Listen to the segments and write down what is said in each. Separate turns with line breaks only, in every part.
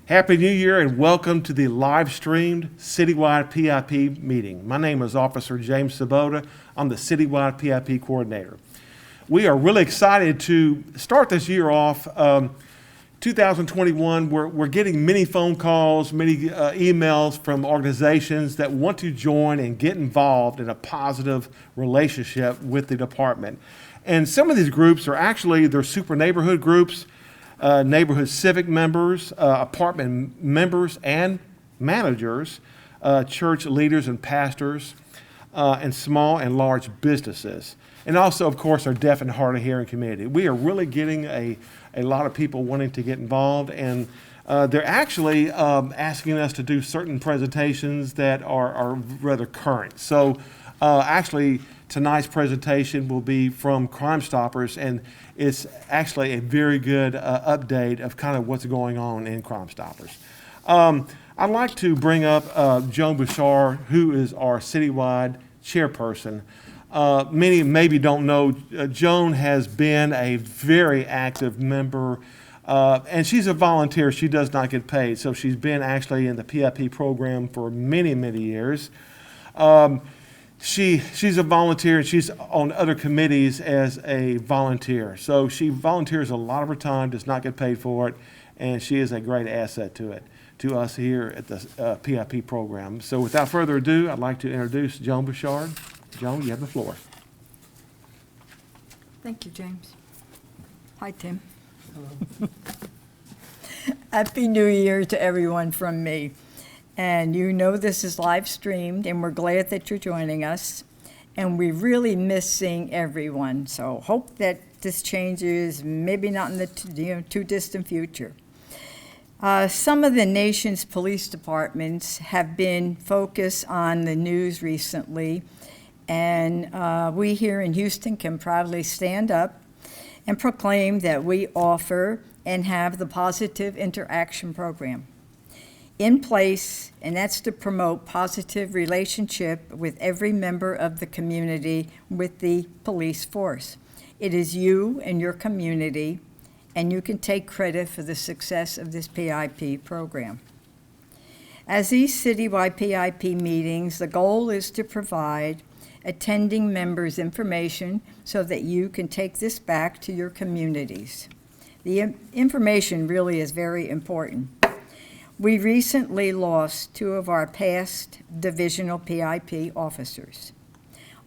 Happy New Year and welcome to the live streamed citywide PIP meeting. My name is Officer James Sabota. I'm the citywide PIP coordinator. We are really excited to start this year off. 2021, we're getting many phone calls, many emails from organizations that want to join and get involved in a positive relationship with the department. And some of these groups are actually, they're super neighborhood groups, neighborhood civic members, apartment members and managers, church leaders and pastors, and small and large businesses. And also, of course, our deaf and hard of hearing community. We are really getting a lot of people wanting to get involved, and they're actually asking us to do certain presentations that are rather current. So actually, tonight's presentation will be from Crime Stoppers, and it's actually a very good update of kind of what's going on in Crime Stoppers. I'd like to bring up Joan Bouchard, who is our citywide chairperson. Many maybe don't know, Joan has been a very active member, and she's a volunteer. She does not get paid, so she's been actually in the PIP program for many, many years. She's a volunteer, and she's on other committees as a volunteer. So she volunteers a lot of her time, does not get paid for it, and she is a great asset to us here at the PIP program. So without further ado, I'd like to introduce Joan Bouchard. Joan, you have the floor.
Thank you, James. Hi, Tim. Hello. Happy New Year to everyone from me. And you know this is live streamed, and we're glad that you're joining us. And we really miss seeing everyone. So hope that this changes, maybe not in the too distant future. Some of the nation's police departments have been focused on the news recently. And we here in Houston can proudly stand up and proclaim that we offer and have the Positive Interaction Program in place, and that's to promote positive relationship with every member of the community with the police force. It is you and your community, and you can take credit for the success of this PIP program. As these citywide PIP meetings, the goal is to provide attending members information so that you can take this back to your communities. The information really is very important. We recently lost two of our past divisional PIP officers.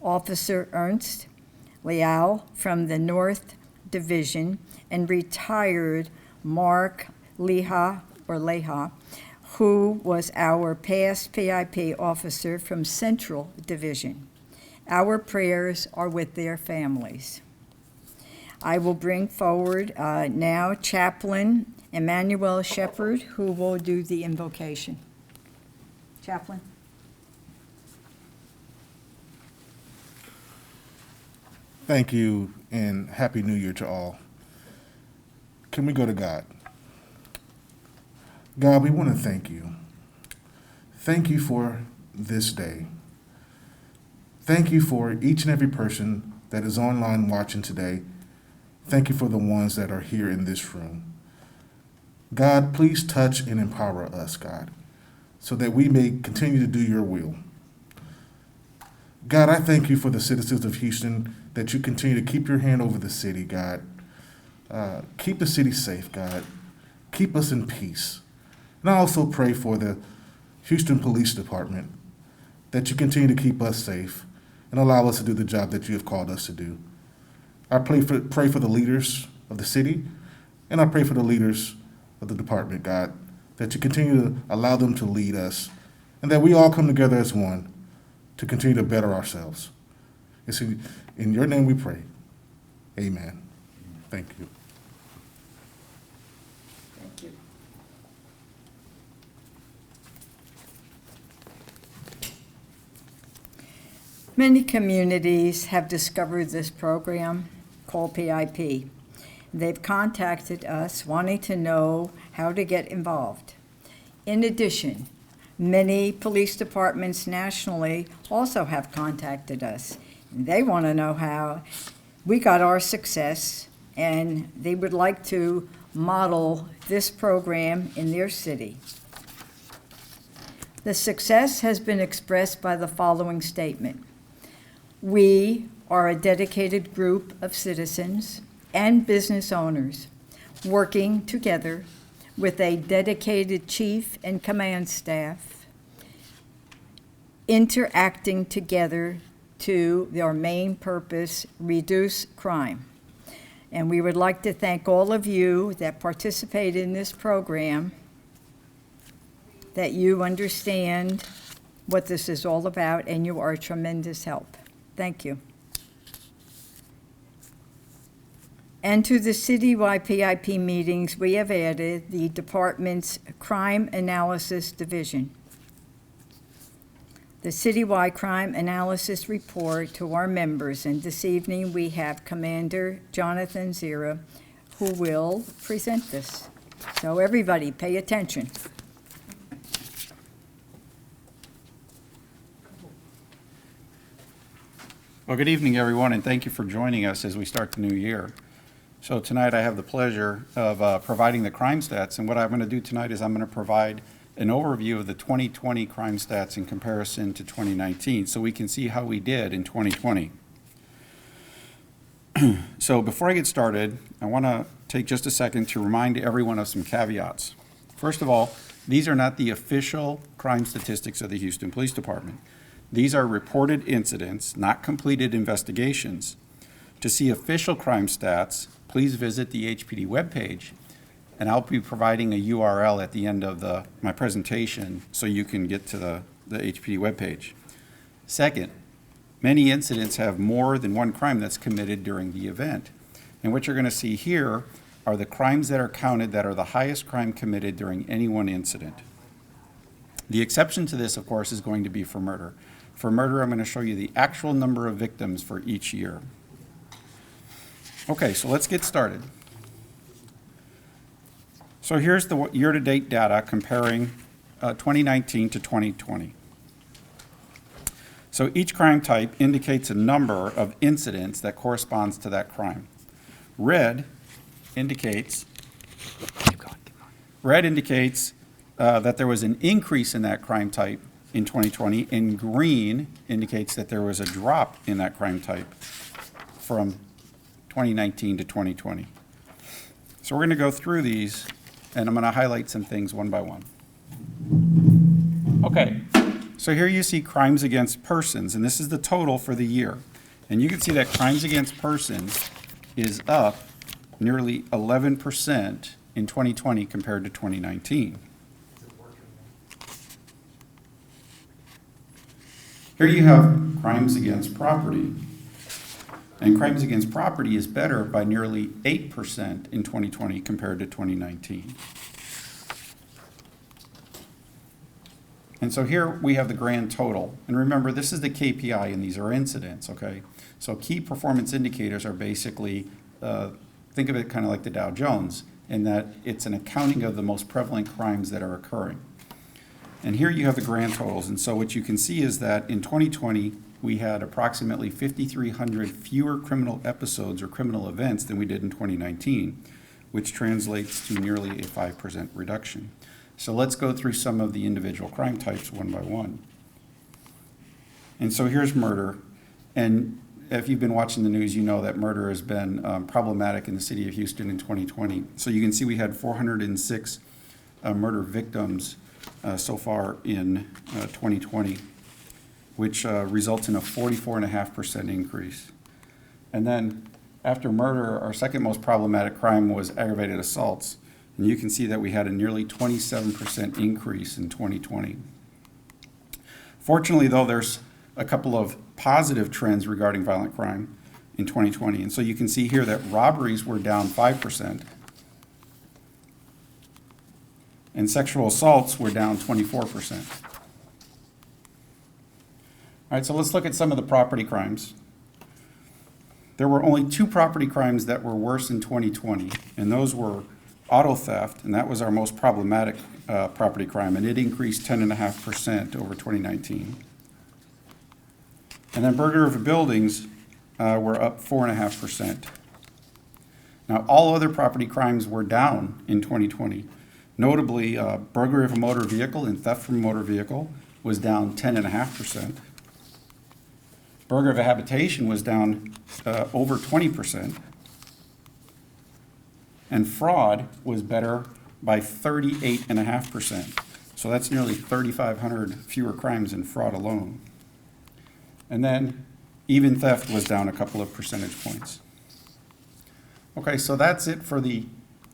Officer Ernst Leal from the North Division and retired Mark Leha, who was our past PIP officer from Central Division. Our prayers are with their families. I will bring forward now Chaplain Emmanuel Shepard, who will do the invocation. Chaplain.
Thank you, and Happy New Year to all. Can we go to God? God, we want to thank you. Thank you for this day. Thank you for each and every person that is online watching today. Thank you for the ones that are here in this room. God, please touch and empower us, God, so that we may continue to do your will. God, I thank you for the citizens of Houston, that you continue to keep your hand over the city, God. Keep the city safe, God. Keep us in peace. And I also pray for the Houston Police Department, that you continue to keep us safe and allow us to do the job that you have called us to do. I pray for the leaders of the city, and I pray for the leaders of the department, God, that you continue to allow them to lead us, and that we all come together as one to continue to better ourselves. It's in your name we pray. Amen. Thank you.
Thank you. Many communities have discovered this program called PIP. They've contacted us wanting to know how to get involved. In addition, many police departments nationally also have contacted us. They want to know how we got our success, and they would like to model this program in their city. The success has been expressed by the following statement. We are a dedicated group of citizens and business owners working together with a dedicated chief and command staff, interacting together to their main purpose, reduce crime. And we would like to thank all of you that participate in this program, that you understand what this is all about, and you are a tremendous help. Thank you. And to the citywide PIP meetings, we have added the department's Crime Analysis Division. The citywide crime analysis report to our members, and this evening we have Commander Jonathan Zera, who will present this. So everybody, pay attention.
Well, good evening, everyone, and thank you for joining us as we start the new year. So tonight I have the pleasure of providing the crime stats, and what I'm going to do tonight is I'm going to provide an overview of the 2020 crime stats in comparison to 2019, so we can see how we did in 2020. So before I get started, I want to take just a second to remind everyone of some caveats. First of all, these are not the official crime statistics of the Houston Police Department. These are reported incidents, not completed investigations. To see official crime stats, please visit the HPD webpage, and I'll be providing a URL at the end of my presentation so you can get to the HPD webpage. Second, many incidents have more than one crime that's committed during the event. And what you're going to see here are the crimes that are counted that are the highest crime committed during any one incident. The exception to this, of course, is going to be for murder. For murder, I'm going to show you the actual number of victims for each year. Okay, so let's get started. So here's the year-to-date data comparing 2019 to 2020. So each crime type indicates a number of incidents that corresponds to that crime. Red indicates that there was an increase in that crime type in 2020, and green indicates that there was a drop in that crime type from 2019 to 2020. So we're going to go through these, and I'm going to highlight some things one by one. Okay, so here you see crimes against persons, and this is the total for the year. And you can see that crimes against persons is up nearly 11% in 2020 compared to 2019. Here you have crimes against property. And crimes against property is better by nearly 8% in 2020 compared to 2019. And so here we have the grand total. And remember, this is the KPI, and these are incidents, okay? So key performance indicators are basically, think of it kind of like the Dow Jones, in that it's an accounting of the most prevalent crimes that are occurring. And here you have the grand totals. And so what you can see is that in 2020, we had approximately 5,300 fewer criminal episodes or criminal events than we did in 2019, which translates to nearly a 5% reduction. So let's go through some of the individual crime types one by one. And so here's murder. And if you've been watching the news, you know that murder has been problematic in the city of Houston in 2020. So you can see we had 406 murder victims so far in 2020, which results in a 44.5% increase. And then after murder, our second most problematic crime was aggravated assaults. And you can see that we had a nearly 27% increase in 2020. Fortunately, though, there's a couple of positive trends regarding violent crime in 2020. And so you can see here that robberies were down 5%. And sexual assaults were down 24%. All right, so let's look at some of the property crimes. There were only 2 property crimes that were worse in 2020, and those were auto theft, and that was our most problematic property crime, and it increased 10.5% over 2019. And then burglary of buildings were up 4.5%. Now, all other property crimes were down in 2020. Notably, burglary of a motor vehicle and theft from a motor vehicle was down 10.5%. Burglary of a habitation was down over 20%. And fraud was better by 38.5%. So that's nearly 3,500 fewer crimes in fraud alone. And then even theft was down a couple of percentage points. Okay, so that's it for the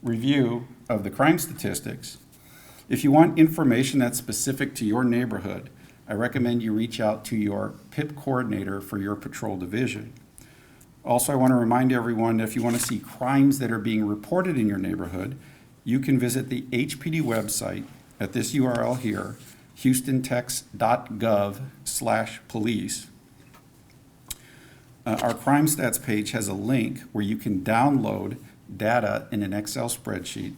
review of the crime statistics. If you want information that's specific to your neighborhood, I recommend you reach out to your PIP coordinator for your patrol division. Also, I want to remind everyone that if you want to see crimes that are being reported in your neighborhood, you can visit the HPD website at this URL here, houstontex.gov/police. Our crime stats page has a link where you can download data in an Excel spreadsheet,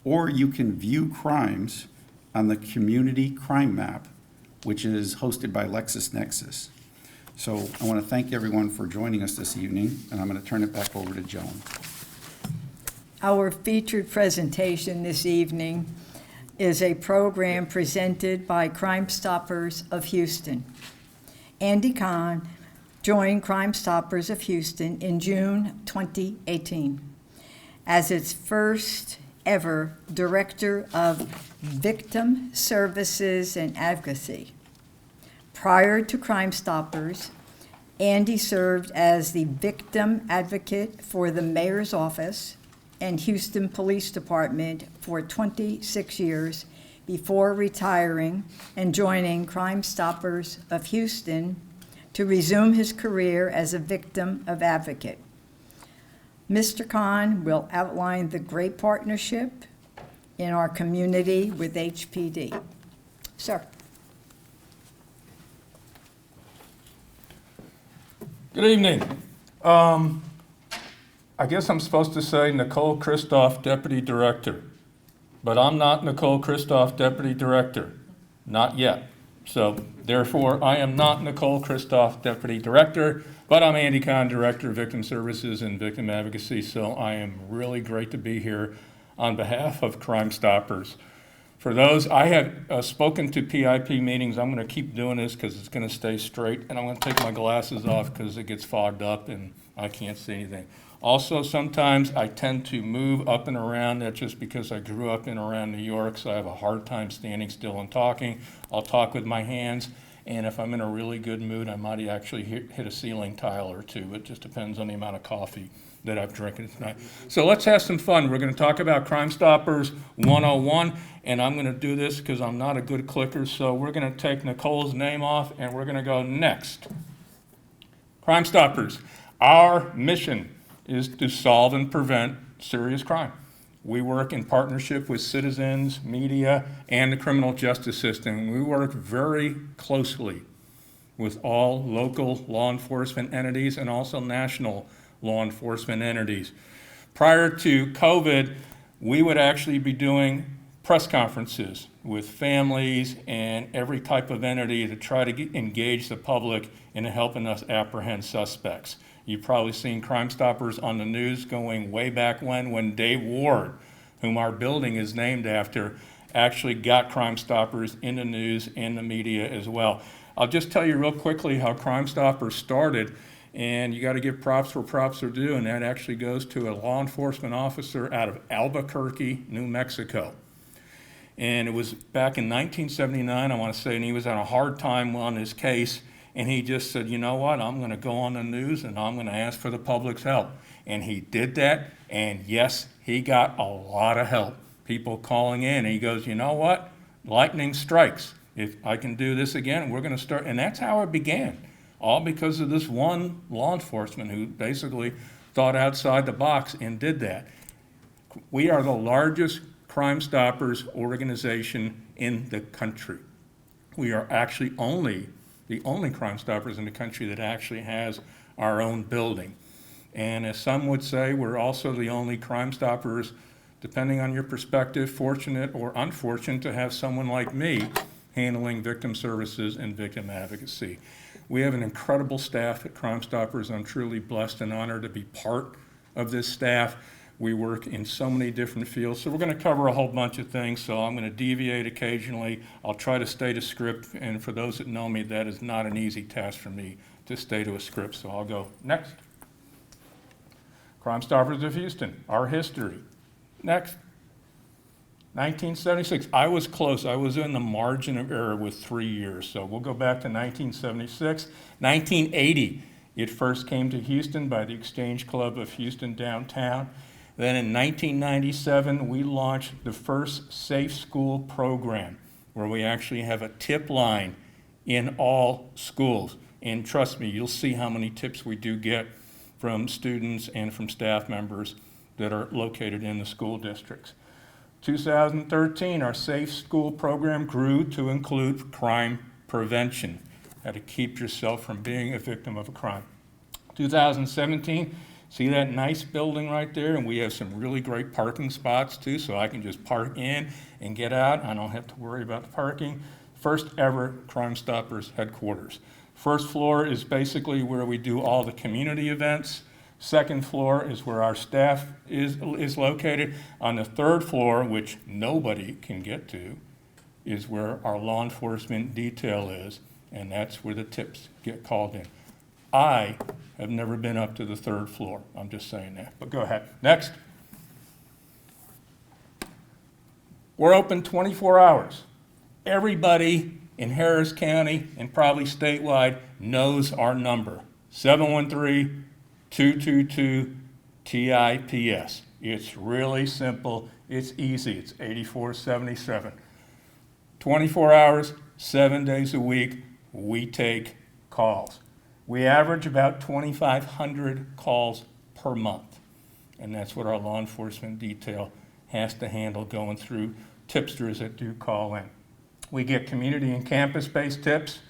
or you can view crimes on the Community Crime Map, which is hosted by LexisNexis. So I want to thank everyone for joining us this evening, and I'm going to turn it back over to Joan.
Our featured presentation this evening is a program presented by Crime Stoppers of Houston. Andy Kahn joined Crime Stoppers of Houston in June 2018 as its first ever Director of Victim Services and Advocacy. Prior to Crime Stoppers, Andy served as the victim advocate for the mayor's office and Houston Police Department for 26 years before retiring and joining Crime Stoppers of Houston to resume his career as a victim of advocate. Mr. Kahn will outline the great partnership in our community with HPD. Sir.
Good evening. I guess I'm supposed to say Nicole Kristoff, Deputy Director, but I'm not Nicole Kristoff, Deputy Director, not yet. So therefore, I am not Nicole Kristoff, Deputy Director, but I'm Andy Kahn, Director of Victim Services and Victim Advocacy. So I am really great to be here on behalf of Crime Stoppers. For those, I have spoken to PIP meetings. I'm going to keep doing this because it's going to stay straight, and I'm going to take my glasses off because it gets fogged up and I can't see anything. Also, sometimes I tend to move up and around. That's just because I grew up in and around New York, so I have a hard time standing still and talking. I'll talk with my hands, and if I'm in a really good mood, I might actually hit a ceiling tile or two. It just depends on the amount of coffee that I've drinking tonight. So let's have some fun. We're going to talk about Crime Stoppers 101, and I'm going to do this because I'm not a good clicker, so we're going to take Nicole's name off, and we're going to go next. Crime Stoppers. Our mission is to solve and prevent serious crime. We work in partnership with citizens, media, and the criminal justice system. We work very closely with all local law enforcement entities and also national law enforcement entities. Prior to COVID, we would actually be doing press conferences with families and every type of entity to try to engage the public in helping us apprehend suspects. You've probably seen Crime Stoppers on the news going way back when Dave Ward, whom our building is named after, actually got Crime Stoppers in the news and the media as well. I'll just tell you real quickly how Crime Stoppers started, and you got to give props where props are due, and that actually goes to a law enforcement officer out of Albuquerque, New Mexico. And it was back in 1979, I want to say, and he was on a hard time on his case. And he just said, you know what, I'm going to go on the news and I'm going to ask for the public's help. And he did that, and yes, he got a lot of help. People calling in, and he goes, you know what, lightning strikes. If I can do this again, we're going to start. And that's how it began, all because of this one law enforcement who basically thought outside the box and did that. We are the largest Crime Stoppers organization in the country. We are actually the only Crime Stoppers in the country that actually has our own building. And as some would say, we're also the only Crime Stoppers, depending on your perspective, fortunate or unfortunate to have someone like me handling victim services and victim advocacy. We have an incredible staff at Crime Stoppers. I'm truly blessed and honored to be part of this staff. We work in so many different fields, so we're going to cover a whole bunch of things, so I'm going to deviate occasionally. I'll try to stay to script, and for those that know me, that is not an easy task for me to stay to a script, so I'll go next. Crime Stoppers of Houston, our history. Next. 1976, I was close. I was in the margin of error with 3 years, so we'll go back to 1976. 1980, it first came to Houston by the Exchange Club of Houston downtown. Then in 1997, we launched the first Safe School program, where we actually have a tip line in all schools. And trust me, you'll see how many tips we do get from students and from staff members that are located in the school districts. 2013, our Safe School program grew to include crime prevention, how to keep yourself from being a victim of a crime. 2017, see that nice building right there? And we have some really great parking spots too, so I can just park in and get out. I don't have to worry about the parking. First ever Crime Stoppers headquarters. First floor is basically where we do all the community events. Second floor is where our staff is located. On the third floor, which nobody can get to, is where our law enforcement detail is, and that's where the tips get called in. I have never been up to the third floor. I'm just saying that, but go ahead. Next. We're open 24 hours. Everybody in Harris County and probably statewide knows our number, 713-222-TIPS. It's really simple. It's easy. It's 8477. 24 hours, 7 days a week, we take calls. We average about 2,500 calls per month, and that's what our law enforcement detail has to handle going through tipsters that do call in. We get community and campus-based tips.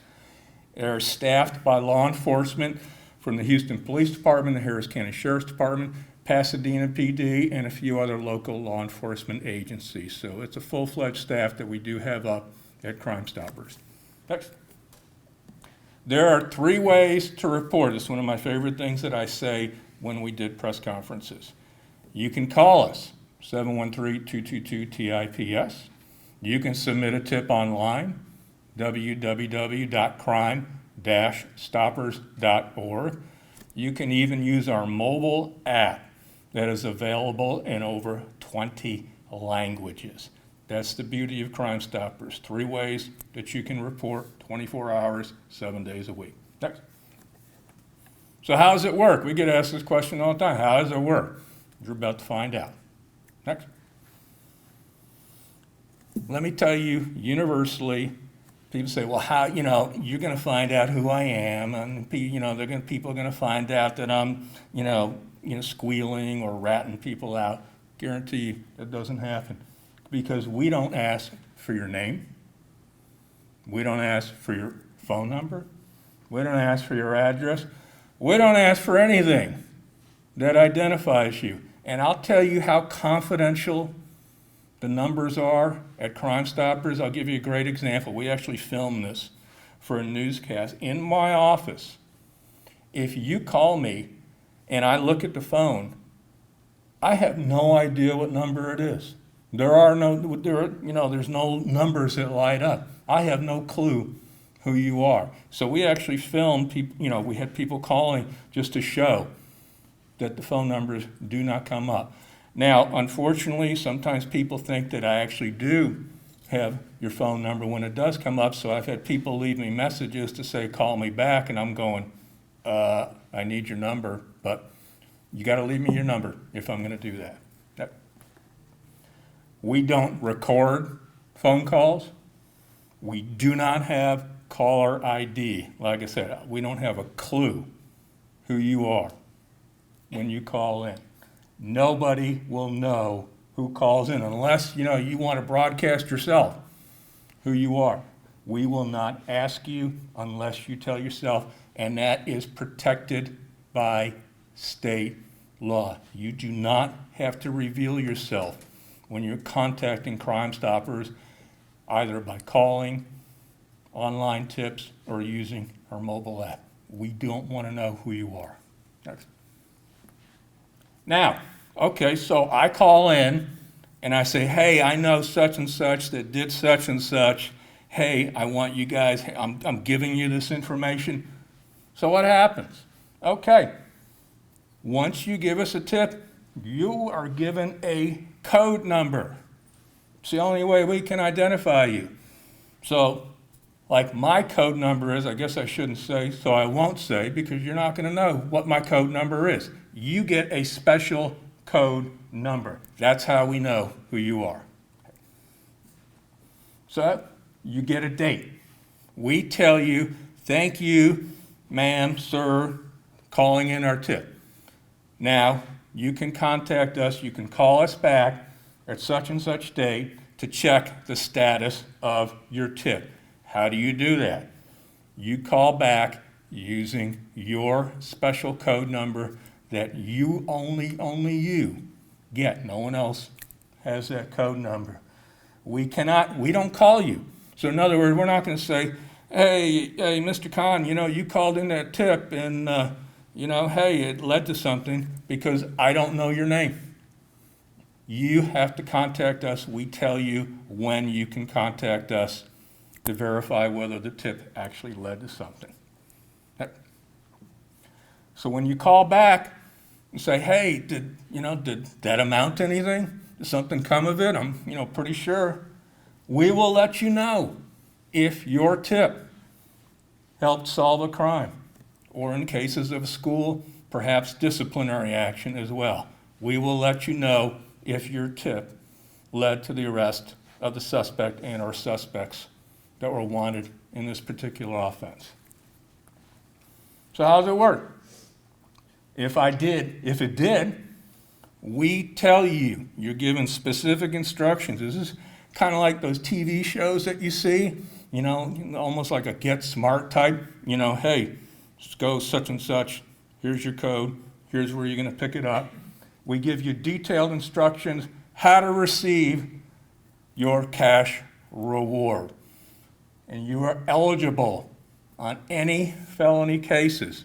They're staffed by law enforcement from the Houston Police Department, the Harris County Sheriff's Department, Pasadena PD, and a few other local law enforcement agencies. So it's a full-fledged staff that we do have up at Crime Stoppers. Next. There are 3 ways to report. It's one of my favorite things that I say when we did press conferences. You can call us, 713-222-TIPS. You can submit a tip online, www.crime-stoppers.org. You can even use our mobile app that is available in over 20 languages. That's the beauty of Crime Stoppers. 3 ways that you can report 24 hours, 7 days a week. Next. So how does it work? We get asked this question all the time. How does it work? You're about to find out. Next. Let me tell you, universally, people say, well, how, you're going to find out who I am, and, people are going to find out that I'm, squealing or ratting people out. Guarantee you that doesn't happen, because we don't ask for your name. We don't ask for your phone number. We don't ask for your address. We don't ask for anything that identifies you. And I'll tell you how confidential the numbers are at Crime Stoppers. I'll give you a great example. We actually filmed this for a newscast. In my office, if you call me and I look at the phone, I have no idea what number it is. There's no numbers that light up. I have no clue who you are. So we actually filmed people, we had people calling just to show that the phone numbers do not come up. Now, unfortunately, sometimes people think that I actually do have your phone number when it does come up, so I've had people leave me messages to say, call me back, and I'm going, I need your number, but you got to leave me your number if I'm going to do that. Yep. We don't record phone calls. We do not have caller ID. Like I said, we don't have a clue who you are when you call in. Nobody will know who calls in unless, you want to broadcast yourself who you are. We will not ask you unless you tell yourself, and that is protected by state law. You do not have to reveal yourself when you're contacting Crime Stoppers, either by calling, online tips, or using our mobile app. We don't want to know who you are. Next. Now, Okay, so I call in and I say, hey, I know such and such that did such and such. Hey, I want you guys, I'm giving you this information. So what happens? Okay, once you give us a tip, you are given a code number. It's the only way we can identify you. So, like my code number is, I guess I shouldn't say, so I won't say, because you're not going to know what my code number is. You get a special code number. That's how we know who you are. So, you get a date. We tell you, thank you, ma'am, sir, calling in our tip. Now, you can contact us, you can call us back at such and such date to check the status of your tip. How do you do that? You call back using your special code number that you only you get. No one else has that code number. We don't call you. So in other words, we're not going to say, hey, Mr. Khan, you called in that tip and, hey, it led to something, because I don't know your name. You have to contact us. We tell you when you can contact us to verify whether the tip actually led to something. So when you call back and say, hey, did that amount to anything? Did something come of it? I'm, pretty sure. We will let you know if your tip helped solve a crime, or in cases of a school, perhaps disciplinary action as well. We will let you know if your tip led to the arrest of the suspect and or suspects that were wanted in this particular offense. So how does it work? If it did, we tell you, you're given specific instructions. This is kind of like those TV shows that you see, almost like a Get Smart type, hey, just go such and such, here's your code, here's where you're going to pick it up. We give you detailed instructions how to receive your cash reward. And you are eligible on any felony cases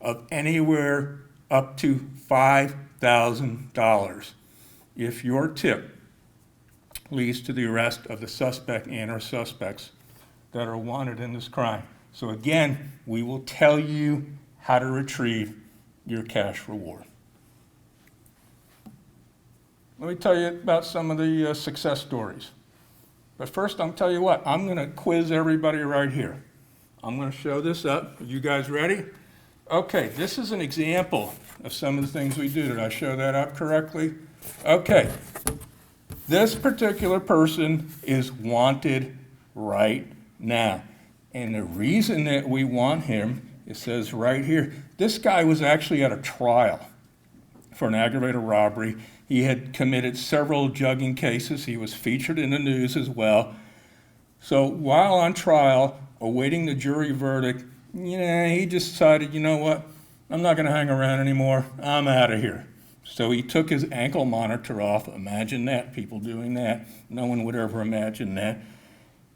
of anywhere up to $5,000 if your tip leads to the arrest of the suspect and or suspects that are wanted in this crime. So again, we will tell you how to retrieve your cash reward. Let me tell you about some of the success stories. But first, I'll tell you what, I'm going to quiz everybody right here. I'm going to show this up. Are you guys ready? Okay, this is an example of some of the things we do. Did I show that up correctly? Okay. This particular person is wanted right now. And the reason that we want him, it says right here, this guy was actually at a trial for an aggravated robbery. He had committed several drugging cases. He was featured in the news as well. So while on trial, awaiting the jury verdict, he just decided, you know what, I'm not going to hang around anymore. I'm out of here. So he took his ankle monitor off. Imagine that, people doing that. No one would ever imagine that.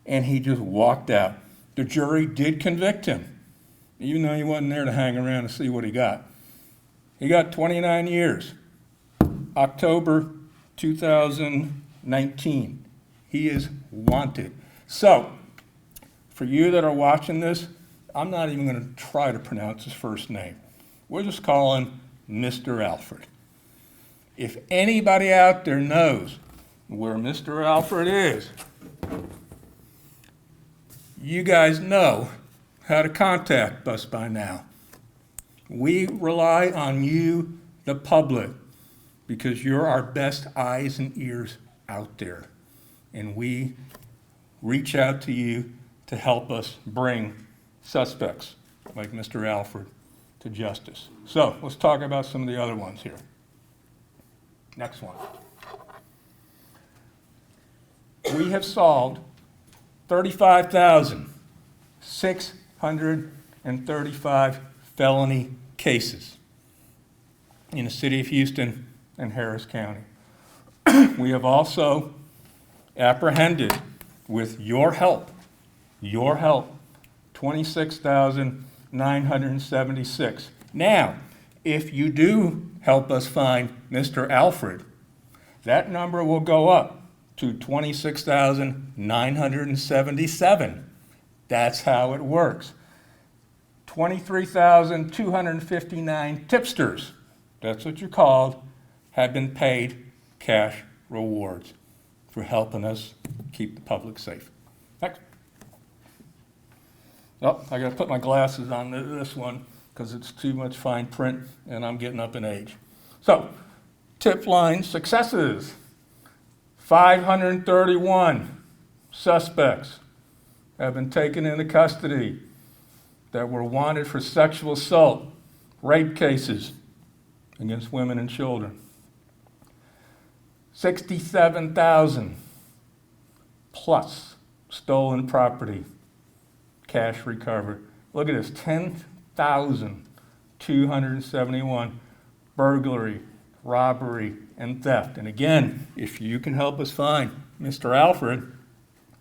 And he just walked out. The jury did convict him, even though he wasn't there to hang around to see what he got. He got 29 years. October 2019. He is wanted. So, for you that are watching this, I'm not even going to try to pronounce his first name. We'll just call him Mr. Alfred. If anybody out there knows where Mr. Alfred is, you guys know how to contact us by now. We rely on you, the public, because you're our best eyes and ears out there. And we reach out to you to help us bring suspects like Mr. Alfred to justice. So let's talk about some of the other ones here. Next one. We have solved 35,635 felony cases in the city of Houston and Harris County. We have also apprehended, with your help, 26,976. Now, if you do help us find Mr. Alfred, that number will go up to 26,977. That's how it works. 23,259 tipsters, that's what you're called, have been paid cash rewards for helping us keep the public safe. Next. Oh, I gotta put my glasses on this one because it's too much fine print and I'm getting up in age. So, tip line successes. 531 suspects have been taken into custody that were wanted for sexual assault, rape cases against women and children. 67,000 plus stolen property, cash recovered. Look at this, 10,271 burglary, robbery, and theft. And again, if you can help us find Mr. Alfred,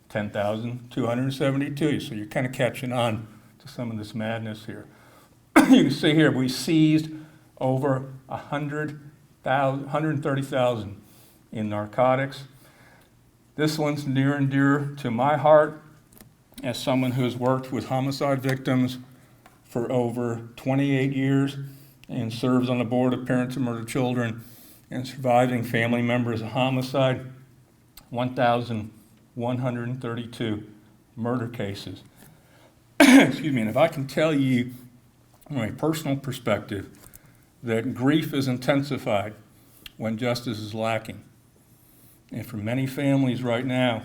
10,272. So you're kind of catching on to some of this madness here. You can see here we seized over 130,000 in narcotics. This one's near and dear to my heart as someone who has worked with homicide victims for over 28 years and serves on the board of Parents of Murdered Children and surviving family members of homicide. 1,132 murder cases. Excuse me, and if I can tell you from a personal perspective that grief is intensified when justice is lacking. And for many families right now,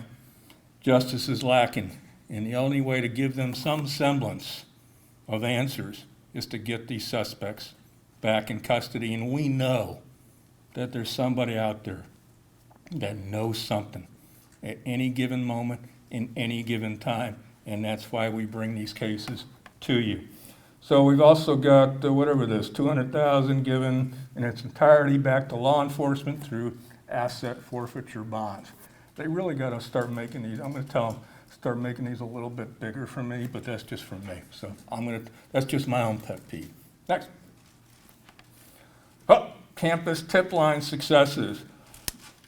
justice is lacking. And the only way to give them some semblance of answers is to get these suspects back in custody. And we know that there's somebody out there that knows something at any given moment, in any given time. And that's why we bring these cases to you. So we've also got, whatever this, 200,000 given in its entirety back to law enforcement through asset forfeiture bonds. They really got to start making these, I'm going to tell them, start making these a little bit bigger for me, but that's just from me. So that's just my own pet peeve. Next. Oh, campus tip line successes.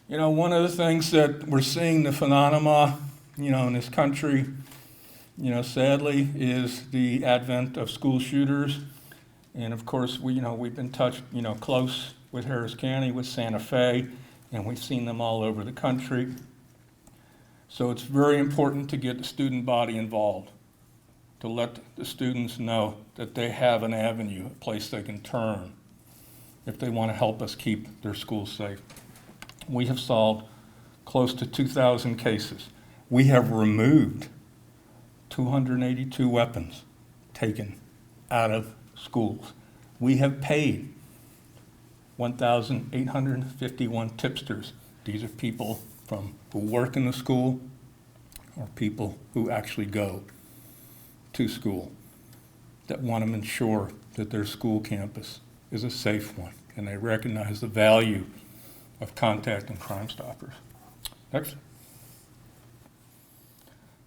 You know, one of the things that we're seeing the phenomena, in this country, sadly, is the advent of school shooters. And of course, we've been touched, close with Harris County, with Santa Fe, and we've seen them all over the country. So it's very important to get the student body involved, to let the students know that they have an avenue, a place they can turn if they want to help us keep their schools safe. We have solved close to 2,000 cases. We have removed 282 weapons taken out of schools. We have paid 1,851 tipsters. These are people who work in the school or people who actually go to school that want to ensure that their school campus is a safe one and they recognize the value of contacting Crime Stoppers. Next.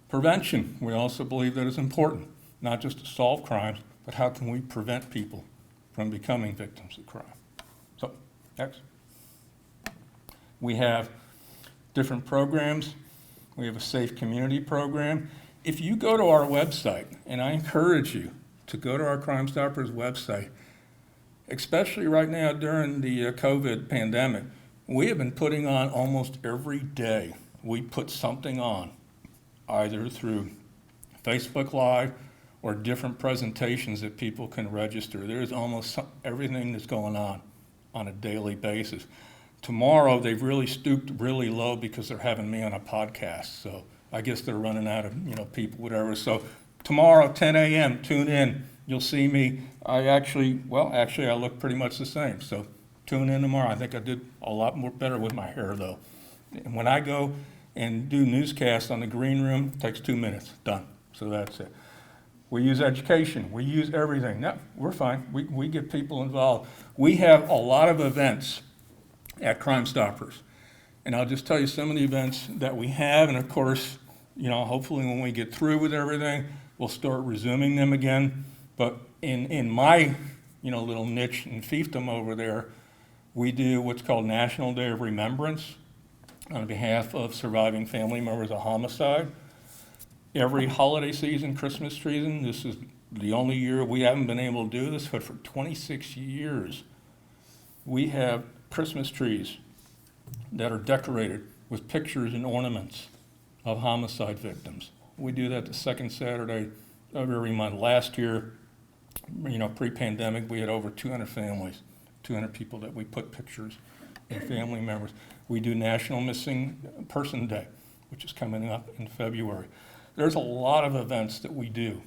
Prevention. We also believe that is important, not just to solve crimes, but how can we prevent people from becoming victims of crime. So, next. We have different programs. We have a safe community program. If you go to our website, and I encourage you to go to our Crime Stoppers website, especially right now during the COVID pandemic, we have been putting on almost every day. We put something on, either through Facebook Live or different presentations that people can register. There's almost everything that's going on a daily basis. Tomorrow, they've really stooped really low because they're having me on a podcast. So I guess they're running out of, people, whatever. So tomorrow, 10 a.m., tune in. You'll see me. I look pretty much the same. So tune in tomorrow. I think I did a lot more better with my hair, though. And when I go and do newscasts on the green room, it takes 2 minutes, done. So that's it. We use education. We use everything. No, we're fine. We get people involved. We have a lot of events at Crime Stoppers. And I'll just tell you some of the events that we have. And of course, hopefully when we get through with everything, we'll start resuming them again. But in my, little niche and fiefdom over there, We do what's called National Day of Remembrance on behalf of surviving family members of homicide. Every holiday season, Christmas season, this is the only year we haven't been able to do this, but for 26 years, we have Christmas trees that are decorated with pictures and ornaments of homicide victims. We do that the second Saturday of every month. Last year, pre-pandemic, we had over 200 families, 200 people that we put pictures and family members. We do National Missing Person Day, which is coming up in February. There's a lot of events that we do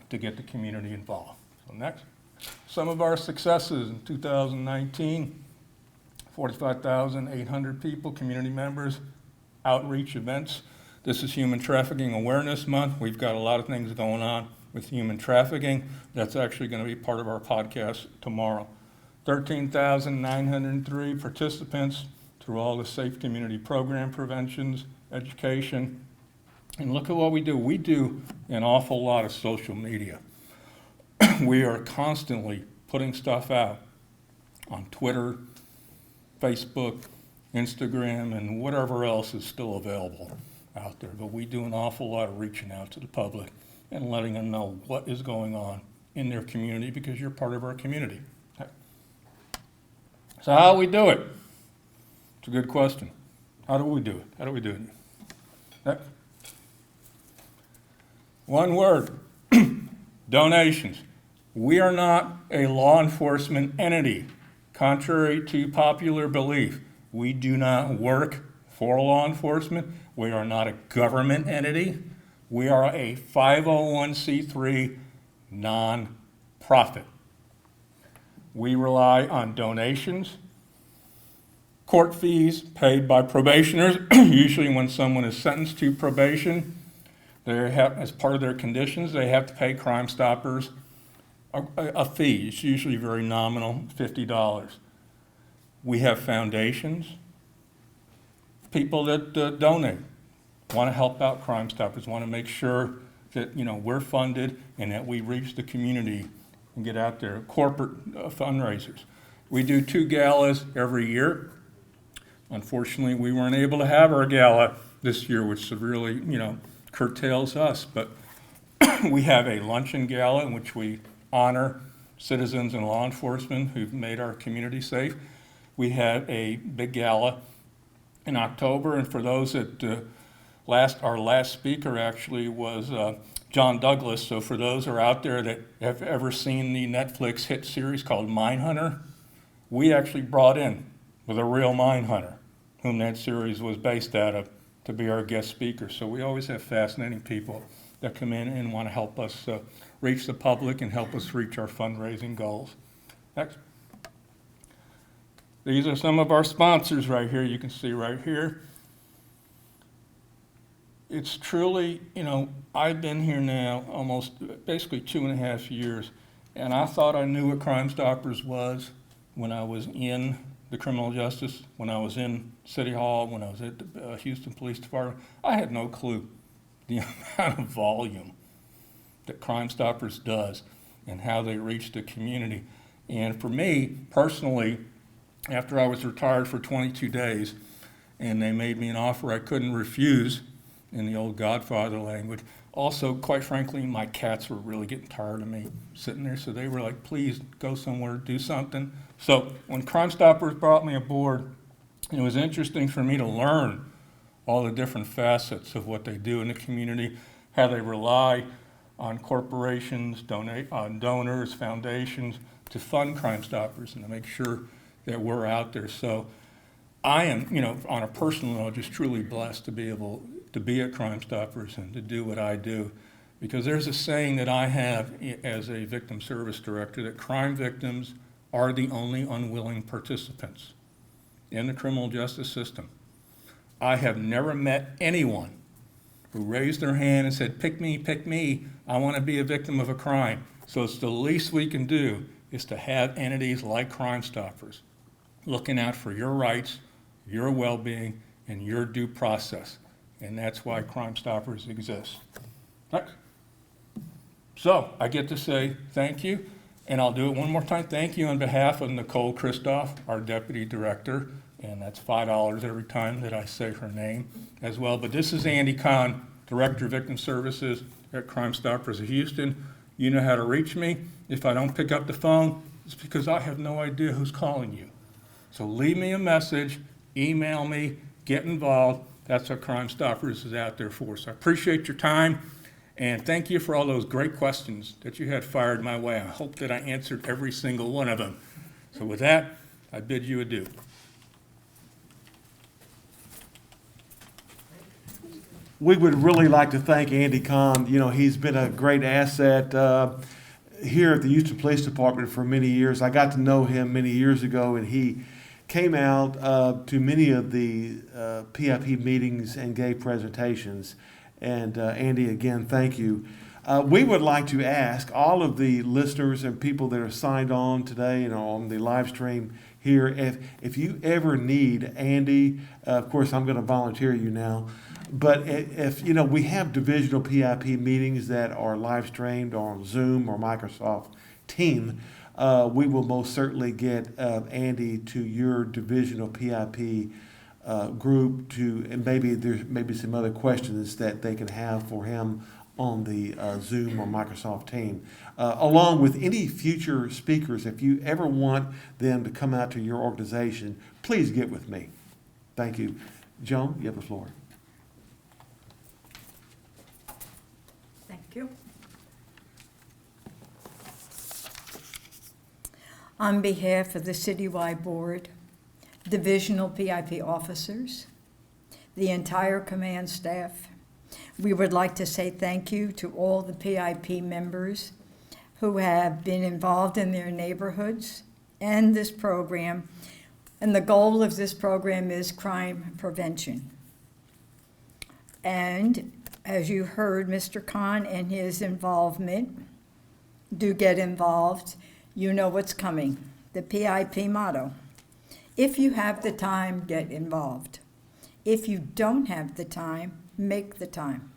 to get the community involved. So next, some of our successes in 2019, 45,800 people, community members, outreach events. This is Human Trafficking Awareness Month. We've got a lot of things going on with human trafficking. That's actually going to be part of our podcast tomorrow. 13,903 participants through all the Safe Community Program preventions, education. And look at what we do. We do an awful lot of social media. We are constantly putting stuff out on Twitter, Facebook, Instagram, and whatever else is still available out there. But we do an awful lot of reaching out to the public and letting them know what is going on in their community, because you're part of our community. So how do we do it? It's a good question. How do we do it? How do we do it? Next. One word, donations. We are not a law enforcement entity. Contrary to popular belief, we do not work for law enforcement. We are not a government entity. We are a 501c3 non-profit. We rely on donations, court fees paid by probationers, usually when someone is sentenced to probation. They have, as part of their conditions, they have to pay Crime Stoppers a fee. It's usually very nominal, $50. We have foundations, people that donate, want to help out Crime Stoppers, want to make sure that we're funded and that we reach the community and get out there. Corporate fundraisers. We do 2 galas every year. Unfortunately, we weren't able to have our gala this year, which severely, curtails us. But we have a luncheon gala in which we honor citizens and law enforcement who've made our community safe. We had a big gala in October, and for those that our last speaker actually was John Douglas. So for those who are out there that have ever seen the Netflix hit series called Mindhunter, we actually brought in with a real Mindhunter, whom that series was based out of, to be our guest speaker. So we always have fascinating people that come in and want to help us reach the public and help us reach our fundraising goals. Next. These are some of our sponsors right here. You can see right here. It's truly, I've been here now almost basically 2.5 years, and I thought I knew what Crime Stoppers was when I was in the criminal justice, when I was in City Hall, when I was at the Houston Police Department. I had no clue the amount of volume that Crime Stoppers does and how they reach the community. And for me, personally, after I was retired for 22 days, and they made me an offer I couldn't refuse, in the old Godfather language. Also, quite frankly, my cats were really getting tired of me sitting there, so they were like, please go somewhere, do something. So when Crime Stoppers brought me aboard, it was interesting for me to learn all the different facets of what they do in the community, how they rely on corporations, donors, foundations to fund Crime Stoppers and to make sure that we're out there. So I am, on a personal note, just truly blessed to be able to be at Crime Stoppers and to do what I do. Because there's a saying that I have as a victim service director, that crime victims are the only unwilling participants in the criminal justice system. I have never met anyone who raised their hand and said, pick me, I want to be a victim of a crime. So it's the least we can do is to have entities like Crime Stoppers looking out for your rights, your well-being, and your due process. And that's why Crime Stoppers exists. Next. So I get to say thank you. And I'll do it one more time. Thank you on behalf of Nicole Christoph, our Deputy Director, and that's $5 every time that I say her name as well. But this is Andy Kahn, Director of Victim Services at Crime Stoppers of Houston. You know how to reach me. If I don't pick up the phone, it's because I have no idea who's calling you. So leave me a message, email me, get involved. That's what Crime Stoppers is out there for. So I appreciate your time, and thank you for all those great questions that you had fired my way. I hope that I answered every single one of them. So with that, I bid you adieu.
We would really like to thank Andy Kahn. You know, he's been a great asset here at the Houston Police Department for many years. I got to know him many years ago, and he came out to many of the PIP meetings and gave presentations. And Andy, again, thank you. We would like to ask all of the listeners and people that are signed on today and on the live stream here, if you ever need Andy, of course, I'm going to volunteer you now. But if, you know, we have divisional PIP meetings that are live streamed on Zoom or Microsoft Team, we will most certainly get Andy to your divisional PIP group and maybe there's maybe some other questions that they can have for him on the Zoom or Microsoft Team. Along with any future speakers, if you ever want them to come out to your organization, please get with me. Thank you. Joan, you have the floor.
Thank you. On behalf of the Citywide Board, Divisional PIP officers, the entire command staff, we would like to say thank you to all the PIP members who have been involved in their neighborhoods and this program. And the goal of this program is crime prevention. And as you heard, Mr. Kahn and his involvement, do get involved. You know what's coming. The PIP motto. If you have the time, get involved. If you don't have the time, make the time.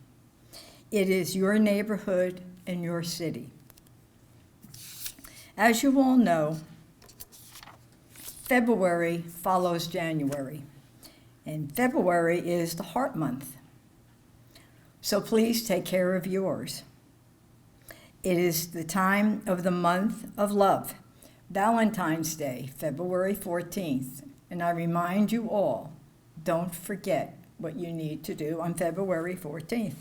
It is your neighborhood and your city. As you all know, February follows January, and February is the Heart Month. So please take care of yours. It is the time of the month of love, Valentine's Day, February 14th. And I remind you all, don't forget what you need to do on February 14th.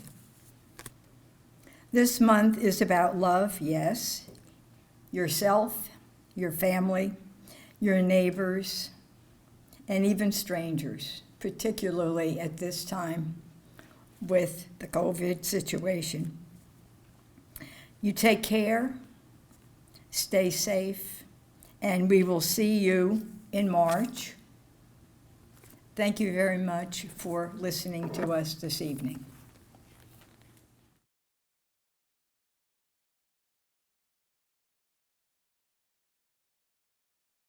This month is about love, yes, yourself, your family, your neighbors, and even strangers, particularly at this time with the COVID situation. You take care, stay safe, and we will see you in March. Thank you very much for listening to us this evening.